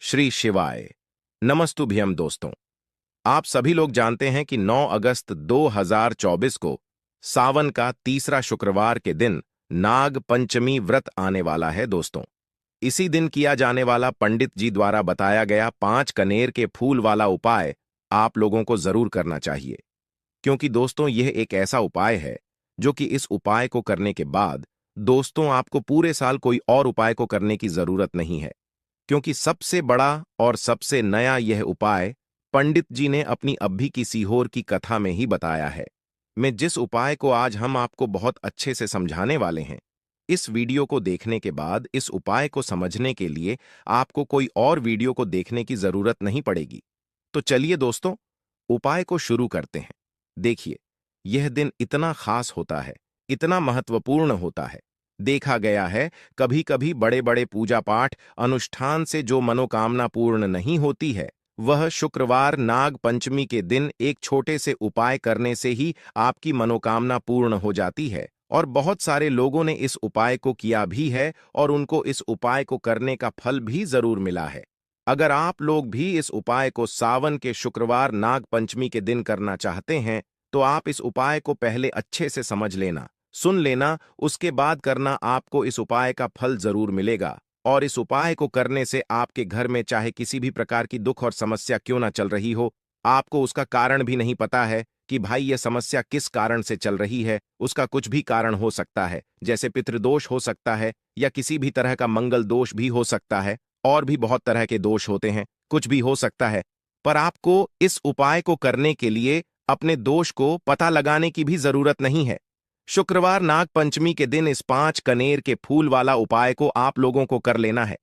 श्री शिवाय नमस्तुभ्यम दोस्तों। आप सभी लोग जानते हैं कि 9 अगस्त 2024 को सावन का तीसरा शुक्रवार के दिन नाग पंचमी व्रत आने वाला है दोस्तों। इसी दिन किया जाने वाला पंडित जी द्वारा बताया गया 5 कनेर के फूल वाला उपाय आप लोगों को जरूर करना चाहिए, क्योंकि दोस्तों यह एक ऐसा उपाय है जो कि इस उपाय को करने के बाद दोस्तों आपको पूरे साल कोई और उपाय को करने की जरूरत नहीं है, क्योंकि सबसे बड़ा और सबसे नया यह उपाय पंडित जी ने अपनी अभी की सीहोर की कथा में ही बताया है। मैं जिस उपाय को आज हम आपको बहुत अच्छे से समझाने वाले हैं, इस वीडियो को देखने के बाद इस उपाय को समझने के लिए आपको कोई और वीडियो को देखने की जरूरत नहीं पड़ेगी। तो चलिए दोस्तों, उपाय को शुरू करते हैं। देखिए, यह दिन इतना खास होता है, इतना महत्वपूर्ण होता है। देखा गया है कभी कभी बड़े बड़े पूजा पाठ अनुष्ठान से जो मनोकामना पूर्ण नहीं होती है, वह शुक्रवार नाग पंचमी के दिन एक छोटे से उपाय करने से ही आपकी मनोकामना पूर्ण हो जाती है। और बहुत सारे लोगों ने इस उपाय को किया भी है और उनको इस उपाय को करने का फल भी जरूर मिला है। अगर आप लोग भी इस उपाय को सावन के शुक्रवार नाग पंचमी के दिन करना चाहते हैं, तो आप इस उपाय को पहले अच्छे से समझ लेना, सुन लेना, उसके बाद करना। आपको इस उपाय का फल जरूर मिलेगा। और इस उपाय को करने से आपके घर में चाहे किसी भी प्रकार की दुख और समस्या क्यों ना चल रही हो, आपको उसका कारण भी नहीं पता है कि भाई यह समस्या किस कारण से चल रही है, उसका कुछ भी कारण हो सकता है, जैसे पितृदोष हो सकता है या किसी भी तरह का मंगल दोष भी हो सकता है, और भी बहुत तरह के दोष होते हैं, कुछ भी हो सकता है। पर आपको इस उपाय को करने के लिए अपने दोष को पता लगाने की भी जरूरत नहीं है। शुक्रवार नाग पंचमी के दिन इस 5 कनेर के फूल वाला उपाय को आप लोगों को कर लेना है।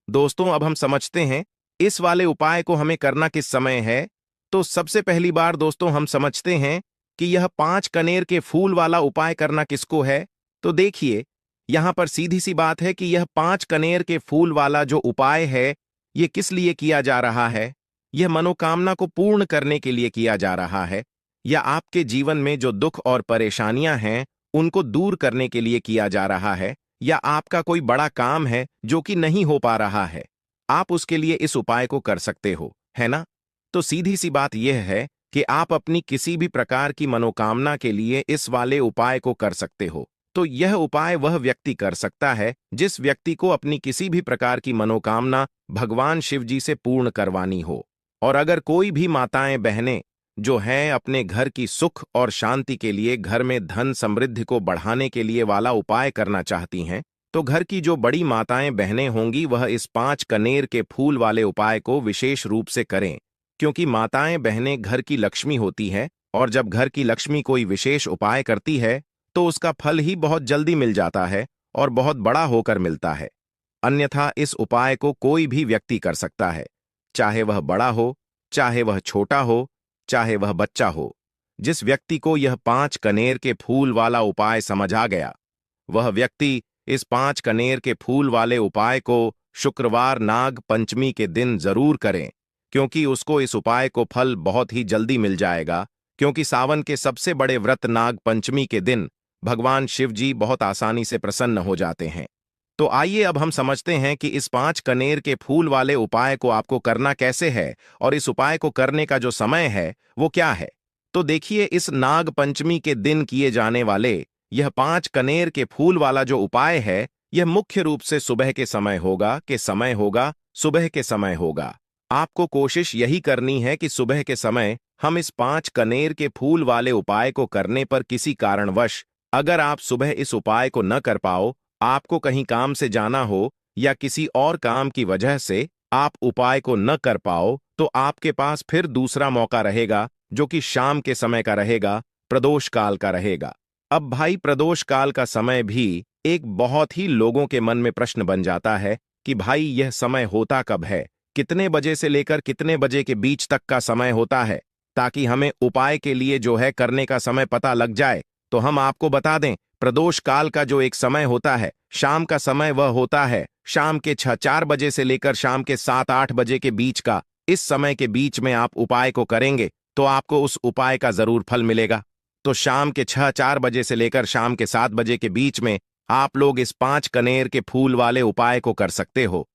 दोस्तों, अब हम समझते हैं इस वाले उपाय को हमें करना किस समय है। तो सबसे पहली बार दोस्तों हम समझते हैं कि यह 5 कनेर के फूल वाला उपाय करना किसको है। तो देखिए, यहां पर सीधी सी बात है कि यह 5 कनेर के फूल वाला जो उपाय है, यह किस लिए किया जा रहा है। यह मनोकामना को पूर्ण करने के लिए किया जा रहा है, या आपके जीवन में जो दुख और परेशानियां हैं उनको दूर करने के लिए किया जा रहा है, या आपका कोई बड़ा काम है जो कि नहीं हो पा रहा है, आप उसके लिए इस उपाय को कर सकते हो, है ना। तो सीधी सी बात यह है कि आप अपनी किसी भी प्रकार की मनोकामना के लिए इस वाले उपाय को कर सकते हो। तो यह उपाय वह व्यक्ति कर सकता है जिस व्यक्ति को अपनी किसी भी प्रकार की मनोकामना भगवान शिव जी से पूर्ण करवानी हो। और अगर कोई भी माताएं बहनें जो हैं अपने घर की सुख और शांति के लिए, घर में धन समृद्धि को बढ़ाने के लिए वाला उपाय करना चाहती हैं, तो घर की जो बड़ी माताएं बहनें होंगी वह इस 5 कनेर के फूल वाले उपाय को विशेष रूप से करें, क्योंकि माताएं बहनें घर की लक्ष्मी होती हैं, और जब घर की लक्ष्मी कोई विशेष उपाय करती है तो उसका फल ही बहुत जल्दी मिल जाता है और बहुत बड़ा होकर मिलता है। अन्यथा इस उपाय को कोई भी व्यक्ति कर सकता है, चाहे वह बड़ा हो, चाहे वह छोटा हो, चाहे वह बच्चा हो। जिस व्यक्ति को यह 5 कनेर के फूल वाला उपाय समझ आ गया, वह व्यक्ति इस 5 कनेर के फूल वाले उपाय को शुक्रवार नाग पंचमी के दिन जरूर करें, क्योंकि उसको इस उपाय को फल बहुत ही जल्दी मिल जाएगा। क्योंकि सावन के सबसे बड़े व्रत नाग पंचमी के दिन भगवान शिव जी बहुत आसानी से प्रसन्न हो जाते हैं। तो आइए अब हम समझते हैं कि इस 5 कनेर के फूल वाले उपाय को आपको करना कैसे है, और इस उपाय को करने का जो समय है वो क्या है। तो देखिए, इस नाग पंचमी के दिन किए जाने वाले यह 5 कनेर के फूल वाला जो उपाय है, यह मुख्य रूप से सुबह के समय होगा, सुबह के समय होगा। आपको कोशिश यही करनी है कि सुबह के समय हम इस 5 कनेर के फूल वाले उपाय को करने पर किसी कारणवश अगर आप सुबह इस उपाय को न कर पाओ, आपको कहीं काम से जाना हो या किसी और काम की वजह से आप उपाय को न कर पाओ, तो आपके पास फिर दूसरा मौका रहेगा, जो कि शाम के समय का रहेगा, प्रदोष काल का रहेगा। अब भाई, प्रदोष काल का समय भी एक बहुत ही लोगों के मन में प्रश्न बन जाता है कि भाई यह समय होता कब है, कितने बजे से लेकर कितने बजे के बीच तक का समय होता है, ताकि हमें उपाय के लिए जो है करने का समय पता लग जाए। तो हम आपको बता दें, प्रदोष काल का जो एक समय होता है, शाम का समय, वह होता है शाम के 6-4 बजे से लेकर शाम के 7-8 बजे के बीच का। इस समय के बीच में आप उपाय को करेंगे तो आपको उस उपाय का जरूर फल मिलेगा। तो शाम के 6-4 बजे से लेकर शाम के 7 बजे के बीच में आप लोग इस 5 कनेर के फूल वाले उपाय को कर सकते हो।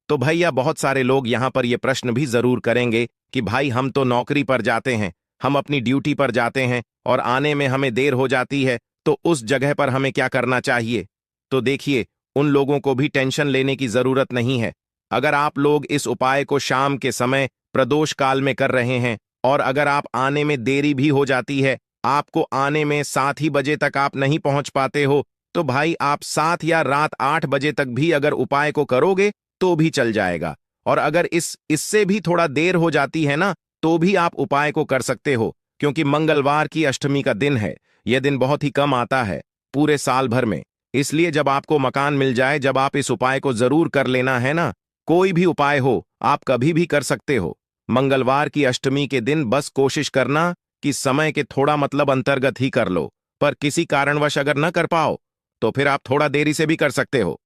तो भैया बहुत सारे लोग यहाँ पर ये प्रश्न भी जरूर करेंगे कि भाई हम तो नौकरी पर जाते हैं, हम अपनी ड्यूटी पर जाते हैं और आने में हमें देर हो जाती है, तो उस जगह पर हमें क्या करना चाहिए। तो देखिए, उन लोगों को भी टेंशन लेने की जरूरत नहीं है। अगर आप लोग इस उपाय को शाम के समय प्रदोष काल में कर रहे हैं और अगर आप आने में देरी भी हो जाती है, आपको आने में 7 ही बजे तक आप नहीं पहुंच पाते हो, तो भाई आप 7 या रात 8 बजे तक भी अगर उपाय को करोगे तो भी चल जाएगा। और अगर इससे भी थोड़ा देर हो जाती है ना, तो भी आप उपाय को कर सकते हो, क्योंकि मंगलवार की अष्टमी का दिन है। यह दिन बहुत ही कम आता है पूरे साल भर में। इसलिए जब आपको मकान मिल जाए, जब आप इस उपाय को जरूर कर लेना है ना। कोई भी उपाय हो, आप कभी भी कर सकते हो। मंगलवार की अष्टमी के दिन बस कोशिश करना कि समय के थोड़ा मतलब अंतर्गत ही कर लो, पर किसी कारणवश अगर न कर पाओ तो फिर आप थोड़ा देरी से भी कर सकते हो।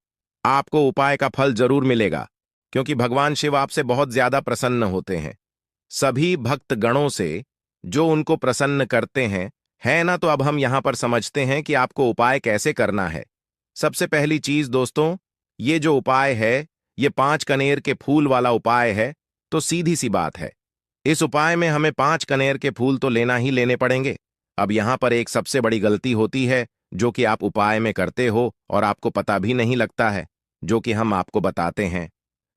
आपको उपाय का फल जरूर मिलेगा, क्योंकि भगवान शिव आपसे बहुत ज्यादा प्रसन्न होते हैं। सभी भक्त गणों से जो उनको प्रसन्न करते हैं, है ना। तो अब हम यहां पर समझते हैं कि आपको उपाय कैसे करना है। सबसे पहली चीज दोस्तों, ये जो उपाय है, ये 5 कनेर के फूल वाला उपाय है। तो सीधी सी बात है, इस उपाय में हमें 5 कनेर के फूल तो लेना ही लेने पड़ेंगे। अब यहां पर एक सबसे बड़ी गलती होती है, जो कि आप उपाय में करते हो और आपको पता भी नहीं लगता है, जो कि हम आपको बताते हैं।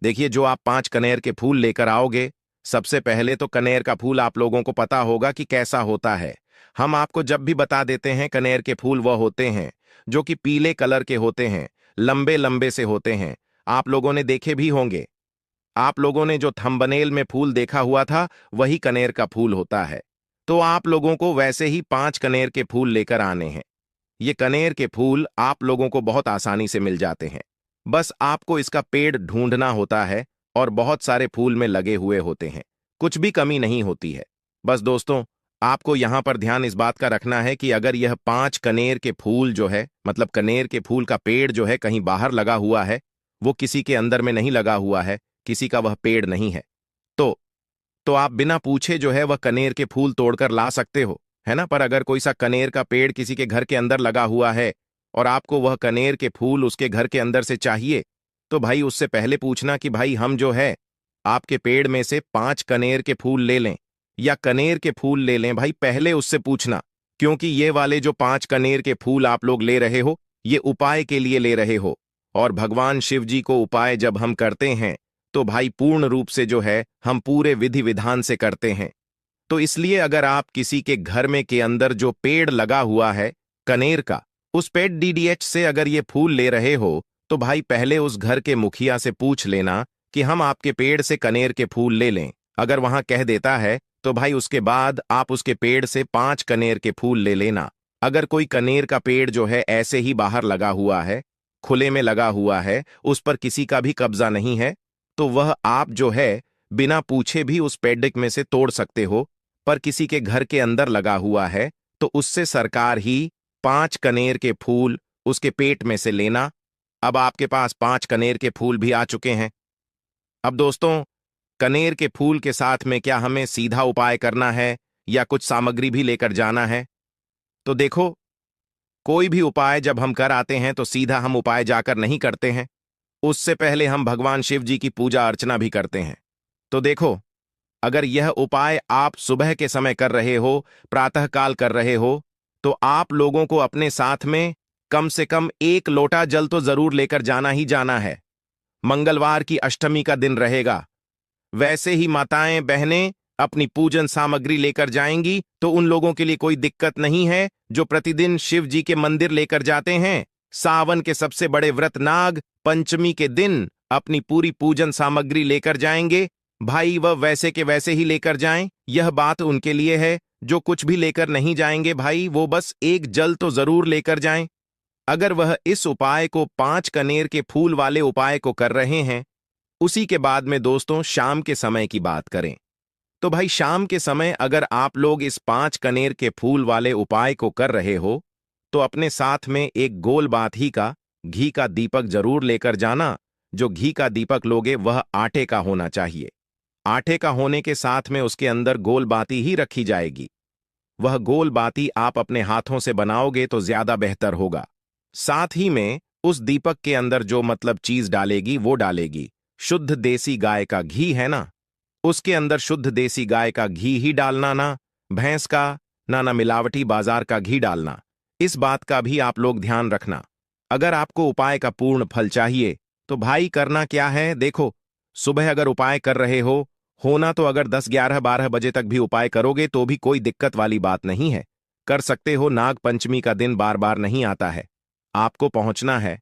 देखिए, जो आप 5 कनेर के फूल लेकर आओगे, सबसे पहले तो कनेर का फूल आप लोगों को पता होगा कि कैसा होता है। हम आपको जब भी बता देते हैं, कनेर के फूल वह होते हैं जो कि पीले कलर के होते हैं, लंबे लंबे से होते हैं। आप लोगों ने देखे भी होंगे। आप लोगों ने जो थंबनेल में फूल देखा हुआ था, वही कनेर का फूल होता है। तो आप लोगों को वैसे ही 5 कनेर के फूल लेकर आने हैं। ये कनेर के फूल आप लोगों को बहुत आसानी से मिल जाते हैं। बस आपको इसका पेड़ ढूंढना होता है और बहुत सारे फूल में लगे हुए होते हैं। कुछ भी कमी नहीं होती है। बस दोस्तों, आपको यहां पर ध्यान इस बात का रखना है कि अगर यह 5 कनेर के फूल जो है, मतलब कनेर के फूल का पेड़ जो है कहीं बाहर लगा हुआ है, वो किसी के अंदर में नहीं लगा हुआ है, किसी का वह पेड़ नहीं है, तो तो आप बिना पूछे जो है वह कनेर के फूल तोड़कर ला सकते हो, है ना। पर अगर कोई सा कनेर का पेड़ किसी के घर के अंदर लगा हुआ है और आपको वह कनेर के फूल उसके घर के अंदर से चाहिए, तो भाई उससे पहले पूछना कि भाई हम जो है आपके पेड़ में से 5 कनेर के फूल ले लें या कनेर के फूल ले लें। भाई पहले उससे पूछना, क्योंकि ये वाले जो 5 कनेर के फूल आप लोग ले रहे हो, ये उपाय के लिए ले रहे हो। और भगवान शिव जी को उपाय जब हम करते हैं, तो भाई पूर्ण रूप से जो है हम पूरे विधि विधान से करते हैं। तो इसलिए अगर आप किसी के घर में के अंदर जो पेड़ लगा हुआ है कनेर का, उस पेड़ डीडीएच से अगर ये फूल ले रहे हो, तो भाई पहले उस घर के मुखिया से पूछ लेना कि हम आपके पेड़ से कनेर के फूल ले लें। अगर वहां कह देता है, तो भाई उसके बाद आप उसके पेड़ से 5 कनेर के फूल ले लेना। अगर कोई कनेर का पेड़ जो है ऐसे ही बाहर लगा हुआ है, खुले में लगा हुआ है, उस पर किसी का भी कब्जा नहीं है, तो वह आप जो है बिना पूछे भी उस पेड़ में से तोड़ सकते हो। पर किसी के घर के अंदर लगा हुआ है, तो उससे सरकार ही 5 कनेर के फूल उसके पेट में से लेना। अब आपके पास 5 कनेर के फूल भी आ चुके हैं। अब दोस्तों, कनेर के फूल के साथ में क्या हमें सीधा उपाय करना है या कुछ सामग्री भी लेकर जाना है? तो देखो, कोई भी उपाय जब हम कर आते हैं तो सीधा हम उपाय जाकर नहीं करते हैं। उससे पहले हम भगवान शिव जी की पूजा अर्चना भी करते हैं। तो देखो, अगर यह उपाय आप सुबह के समय कर रहे हो, प्रातःकाल कर रहे हो, तो आप लोगों को अपने साथ में कम से कम 1 लोटा जल तो जरूर लेकर जाना ही जाना है। मंगलवार की अष्टमी का दिन रहेगा। वैसे ही माताएं बहनें अपनी पूजन सामग्री लेकर जाएंगी, तो उन लोगों के लिए कोई दिक्कत नहीं है जो प्रतिदिन शिव जी के मंदिर लेकर जाते हैं। सावन के सबसे बड़े व्रत नाग पंचमी के दिन अपनी पूरी पूजन सामग्री लेकर जाएंगे। भाई वह वैसे के वैसे ही लेकर जाएं, यह बात उनके लिए है। जो कुछ भी लेकर नहीं जाएंगे भाई, वो बस एक जल तो जरूर लेकर जाएं। अगर वह इस उपाय को 5 कनेर के फूल वाले उपाय को कर रहे हैं, उसी के बाद में दोस्तों शाम के समय की बात करें, तो भाई शाम के समय अगर आप लोग इस 5 कनेर के फूल वाले उपाय को कर रहे हो, तो अपने साथ में एक गोल बाती का घी का दीपक जरूर लेकर जाना। जो घी का दीपक लोगे वह आटे का होना चाहिए। आटे का होने के साथ में उसके अंदर गोल बाती ही रखी जाएगी। वह गोल बाती आप अपने हाथों से बनाओगे तो ज्यादा बेहतर होगा। साथ ही में उस दीपक के अंदर जो मतलब चीज डालेगी वो डालेगी। शुद्ध देसी गाय का घी है ना, उसके अंदर शुद्ध देसी गाय का घी ही डालना ना, भैंस का ना मिलावटी बाजार का घी डालना। इस बात का भी आप लोग ध्यान रखना। अगर आपको उपाय का पूर्ण फल चाहिए तो भाई करना क्या है, देखो, सुबह अगर उपाय कर रहे होना तो अगर 10 11 12 बजे तक भी उपाय करोगे तो भी कोई दिक्कत वाली बात नहीं है, कर सकते हो। नाग पंचमी का दिन बार बार नहीं आता है। आपको पहुंचना है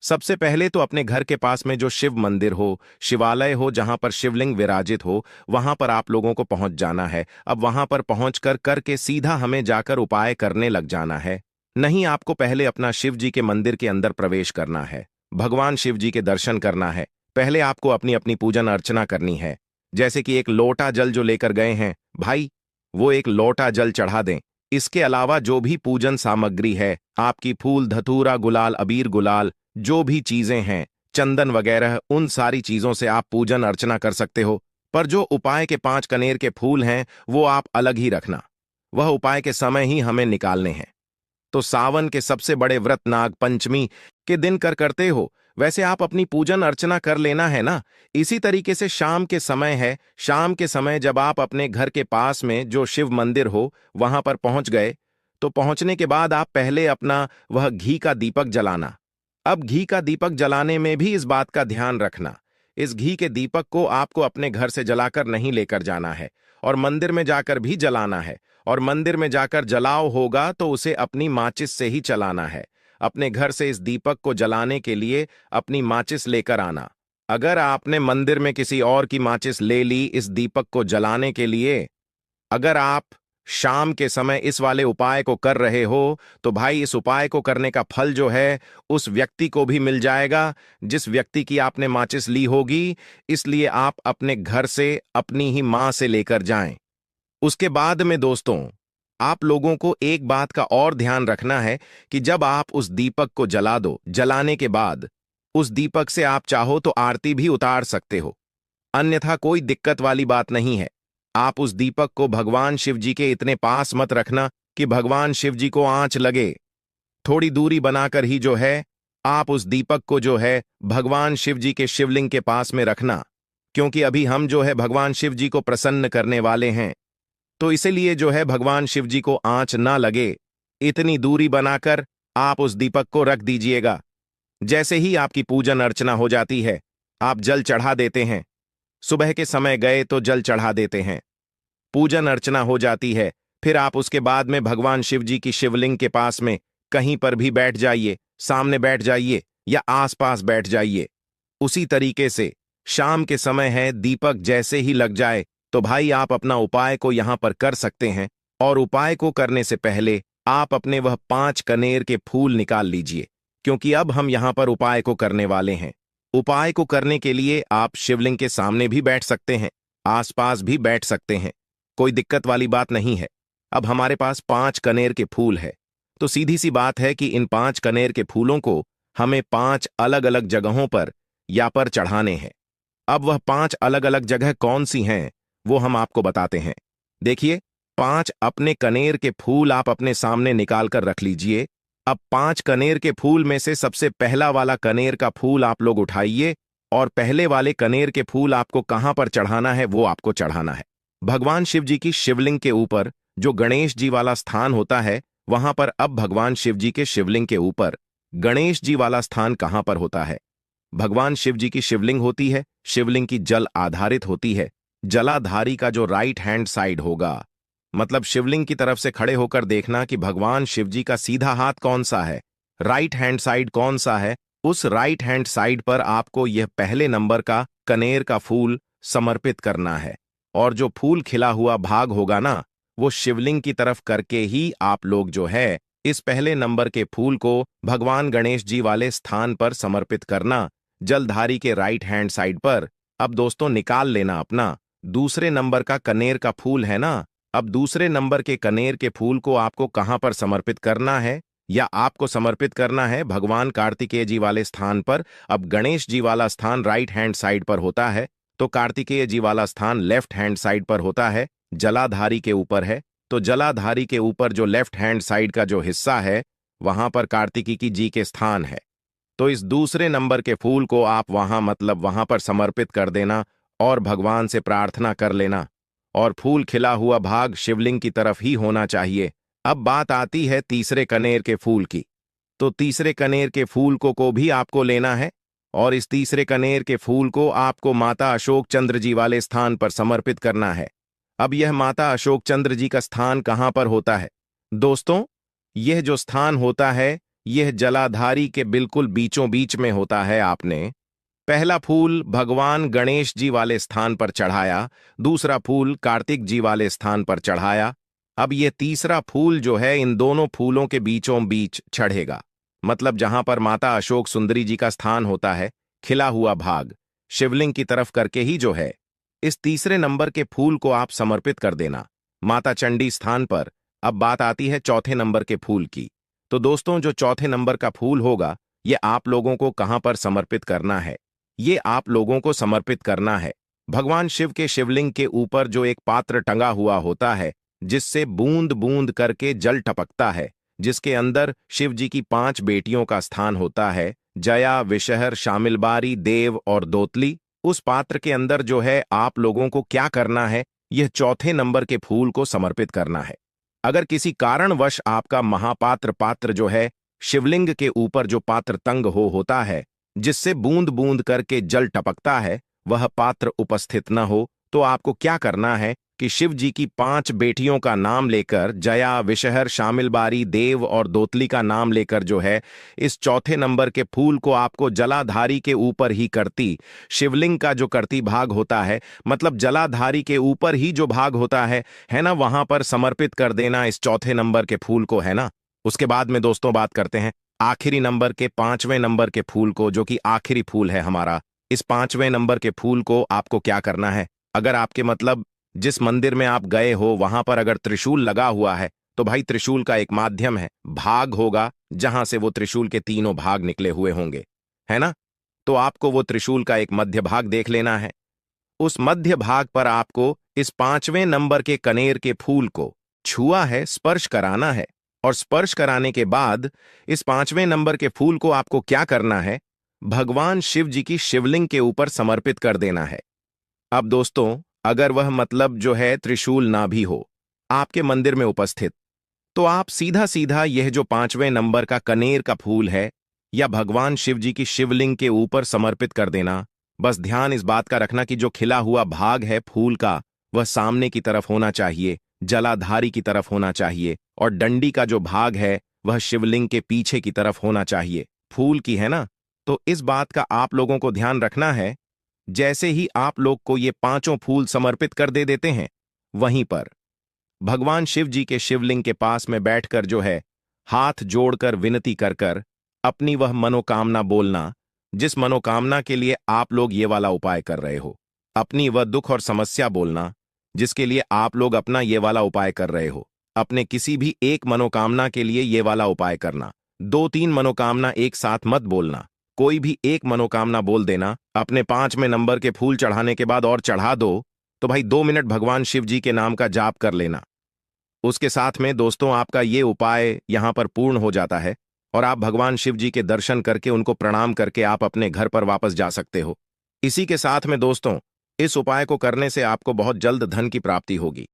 सबसे पहले तो अपने घर के पास में जो शिव मंदिर हो, शिवालय हो, जहां पर शिवलिंग विराजित हो, वहां पर आप लोगों को पहुंच जाना है। अब वहां पर पहुंचकर करके सीधा हमें जाकर उपाय करने लग जाना है। नहीं, आपको पहले अपना शिव जी के मंदिर के अंदर प्रवेश करना है, भगवान शिव जी के दर्शन करना है। पहले आपको अपनी अपनी पूजन अर्चना करनी है। जैसे कि एक लोटा जल जो लेकर गए हैं भाई, वो एक लोटा जल चढ़ा दें। इसके अलावा जो भी पूजन सामग्री है, आपकी फूल धतूरा गुलाल अबीर गुलाल जो भी चीजें हैं, चंदन वगैरह, उन सारी चीजों से आप पूजन अर्चना कर सकते हो। पर जो उपाय के 5 कनेर के फूल हैं वो आप अलग ही रखना, वह उपाय के समय ही हमें निकालने हैं। तो सावन के सबसे बड़े व्रत नाग पंचमी के दिन करते हो, वैसे आप अपनी पूजन अर्चना कर लेना है ना। इसी तरीके से शाम के समय है, शाम के समय जब आप अपने घर के पास में जो शिव मंदिर हो वहां पर पहुंच गए, तो पहुंचने के बाद आप पहले अपना वह घी का दीपक जलाना। अब घी का दीपक जलाने में भी इस बात का ध्यान रखना, इस घी के दीपक को आपको अपने घर से जलाकर नहीं लेकर जाना है और मंदिर में जाकर भी जलाना है। और मंदिर में जाकर जलाओ होगा तो उसे अपनी माचिस से ही चलाना है। अपने घर से इस दीपक को जलाने के लिए अपनी माचिस लेकर आना। अगर आपने मंदिर में किसी और की माचिस ले ली इस दीपक को जलाने के लिए, अगर आप शाम के समय इस वाले उपाय को कर रहे हो तो भाई इस उपाय को करने का फल जो है उस व्यक्ति को भी मिल जाएगा जिस व्यक्ति की आपने माचिस ली होगी। इसलिए आप अपने घर से अपनी ही मां से लेकर जाएं। उसके बाद में दोस्तों, आप लोगों को एक बात का और ध्यान रखना है कि जब आप उस दीपक को जला दो, जलाने के बाद उस दीपक से आप चाहो तो आरती भी उतार सकते हो, अन्यथा कोई दिक्कत वाली बात नहीं है। आप उस दीपक को भगवान शिव जी के इतने पास मत रखना कि भगवान शिव जी को आंच लगे। थोड़ी दूरी बनाकर ही जो है आप उस दीपक को जो है भगवान शिव जी के शिवलिंग के पास में रखना, क्योंकि अभी हम जो है भगवान शिव जी को प्रसन्न करने वाले हैं। तो इसीलिए जो है भगवान शिव जी को आंच ना लगे, इतनी दूरी बनाकर आप उस दीपक को रख दीजिएगा। जैसे ही आपकी पूजन अर्चना हो जाती है, आप जल चढ़ा देते हैं। सुबह के समय गए तो जल चढ़ा देते हैं, पूजन अर्चना हो जाती है। फिर आप उसके बाद में भगवान शिव जी की शिवलिंग के पास में कहीं पर भी बैठ जाइए, सामने बैठ जाइए या आसपास बैठ जाइए। उसी तरीके से शाम के समय है, दीपक जैसे ही लग जाए तो भाई आप अपना उपाय को यहां पर कर सकते हैं। और उपाय को करने से पहले आप अपने वह 5 कनेर के फूल निकाल लीजिए, क्योंकि अब हम यहां पर उपाय को करने वाले हैं। उपाय को करने के लिए आप शिवलिंग के सामने भी बैठ सकते हैं, आसपास भी बैठ सकते हैं, कोई दिक्कत वाली बात नहीं है। अब हमारे पास 5 कनेर के फूल है, तो सीधी सी बात है कि इन 5 कनेर के फूलों को हमें 5 अलग अलग जगहों पर या पर चढ़ाने हैं। अब वह 5 अलग अलग जगह कौन सी हैं वो हम आपको बताते हैं। देखिए, 5 अपने कनेर के फूल आप अपने सामने निकाल कर रख लीजिए। अब 5 कनेर के फूल में से सबसे पहला वाला कनेर का फूल आप लोग उठाइए और पहले वाले कनेर के फूल आपको कहां पर चढ़ाना है वो आपको चढ़ाना है भगवान शिव जी की शिवलिंग के ऊपर। जो गणेश जी वाला स्थान होता है वहां पर अब भगवान शिव जी के शिवलिंग के ऊपर गणेश जी वाला स्थान कहां पर होता है? भगवान शिव जी की शिवलिंग होती है, शिवलिंग की जल आधारित होती है। जलाधारी का जो राइट हैंड साइड होगा, मतलब शिवलिंग की तरफ से खड़े होकर देखना कि भगवान शिव जी का सीधा हाथ कौन सा है, राइट हैंड साइड कौन सा है। उस राइट हैंड साइड पर आपको यह पहले नंबर का कनेर का फूल समर्पित करना है। और जो फूल खिला हुआ भाग होगा ना, वो शिवलिंग की तरफ करके ही आप लोग जो है इस पहले नंबर के फूल को भगवान गणेश जी वाले स्थान पर समर्पित करना, जलधारी के राइट हैंड साइड पर। अब दोस्तों निकाल लेना अपना दूसरे नंबर का कनेर का फूल है ना। अब दूसरे नंबर के कनेर के फूल को आपको कहां पर समर्पित करना है? या आपको समर्पित करना है भगवान कार्तिकेय जी वाले स्थान पर। अब गणेश जी वाला स्थान राइट हैंड साइड पर होता है, तो कार्तिकेय जी वाला स्थान लेफ्ट हैंड साइड पर होता है, जलाधारी के ऊपर है। तो जलाधारी के ऊपर जो लेफ्ट हैंड साइड का जो हिस्सा है वहां पर कार्तिकी जी के स्थान है। तो इस दूसरे नंबर के फूल को आप वहां पर समर्पित कर देना और भगवान से प्रार्थना कर लेना। और फूल खिला हुआ भाग शिवलिंग की तरफ ही होना चाहिए। अब बात आती है तीसरे कनेर के फूल की। तो तीसरे कनेर के फूल को भी आपको लेना है और इस तीसरे कनेर के फूल को आपको माता अशोक चंद्र जी वाले स्थान पर समर्पित करना है। अब यह माता अशोक चंद्र जी का स्थान कहां पर होता है दोस्तों? यह जो स्थान होता है यह जलाधारी के बिल्कुल बीचों बीच में होता है। आपने पहला फूल भगवान गणेश जी वाले स्थान पर चढ़ाया, दूसरा फूल कार्तिक जी वाले स्थान पर चढ़ाया। अब यह तीसरा फूल जो है इन दोनों फूलों के बीचों बीच चढ़ेगा, मतलब जहां पर माता अशोक सुंदरी जी का स्थान होता है, खिला हुआ भाग शिवलिंग की तरफ करके ही जो है इस तीसरे नंबर के फूल को आप समर्पित कर देना माता चंडी स्थान पर। अब बात आती है चौथे नंबर के फूल की। तो दोस्तों जो चौथे नंबर का फूल होगा ये आप लोगों को कहां पर समर्पित करना है? ये आप लोगों को समर्पित करना है भगवान शिव के शिवलिंग के ऊपर जो एक पात्र टंगा हुआ होता है जिससे बूंद बूंद करके जल टपकता है, जिसके अंदर शिव जी की 5 बेटियों का स्थान होता है, जया, विषहर, शामिलबारी, देव और दोतली। उस पात्र के अंदर जो है आप लोगों को क्या करना है, यह चौथे नंबर के फूल को समर्पित करना है। अगर किसी कारणवश आपका महापात्र पात्र जो है शिवलिंग के ऊपर जो पात्र तंग होता है जिससे बूंद बूंद करके जल टपकता है, वह पात्र उपस्थित न हो, तो आपको क्या करना है कि शिव जी की 5 बेटियों का नाम लेकर, जया, विषहर, शामिलबारी, देव और दोतली का नाम लेकर जो है इस चौथे नंबर के फूल को आपको जलाधारी के ऊपर ही करती शिवलिंग का जो करती भाग होता है, मतलब जलाधारी के ऊपर ही जो भाग होता है ना, वहां पर समर्पित कर देना इस चौथे नंबर के फूल को, है ना। उसके बाद में दोस्तों बात करते हैं आखिरी नंबर के 5वें नंबर के फूल को, जो कि आखिरी फूल है हमारा। इस 5वें नंबर के फूल को आपको क्या करना है? अगर आपके मतलब जिस मंदिर में आप गए हो वहां पर अगर त्रिशूल लगा हुआ है तो भाई त्रिशूल का एक माध्यम है, भाग होगा जहां से वो त्रिशूल के तीनों भाग निकले हुए होंगे, है ना। तो आपको वो त्रिशूल का एक मध्य भाग देख लेना है। उस मध्य भाग पर आपको इस 5वें नंबर के कनेर के फूल को छुआ है, स्पर्श कराना है। और स्पर्श कराने के बाद इस 5वें नंबर के फूल को आपको क्या करना है? भगवान शिव जी की शिवलिंग के ऊपर समर्पित कर देना है। अब दोस्तों अगर वह मतलब जो है त्रिशूल ना भी हो आपके मंदिर में उपस्थित, तो आप सीधा सीधा यह जो 5वें नंबर का कनेर का फूल है या भगवान शिव जी की शिवलिंग के ऊपर समर्पित कर देना। बस ध्यान इस बात का रखना कि जो खिला हुआ भाग है फूल का वह सामने की तरफ होना चाहिए, जलाधारी की तरफ होना चाहिए, और डंडी का जो भाग है वह शिवलिंग के पीछे की तरफ होना चाहिए, फूल की, है ना। तो इस बात का आप लोगों को ध्यान रखना है। जैसे ही आप लोग को ये 5 फूल समर्पित कर दे देते हैं, वहीं पर भगवान शिव जी के शिवलिंग के पास में बैठकर जो है हाथ जोड़कर विनती कर कर अपनी वह मनोकामना बोलना जिस मनोकामना के लिए आप लोग ये वाला उपाय कर रहे हो। अपनी वह दुख और समस्या बोलना जिसके लिए आप लोग अपना ये वाला उपाय कर रहे हो। अपने किसी भी एक मनोकामना के लिए ये वाला उपाय करना। 2-3 मनोकामना एक साथ मत बोलना, कोई भी एक मनोकामना बोल देना। अपने 5वें नंबर के फूल चढ़ाने के बाद और चढ़ा दो तो भाई 2 मिनट भगवान शिव जी के नाम का जाप कर लेना। उसके साथ में दोस्तों आपका ये उपाय यहां पर पूर्ण हो जाता है और आप भगवान शिव जी के दर्शन करके उनको प्रणाम करके आप अपने घर पर वापस जा सकते हो। इसी के साथ में दोस्तों इस उपाय को करने से आपको बहुत जल्द धन की प्राप्ति होगी।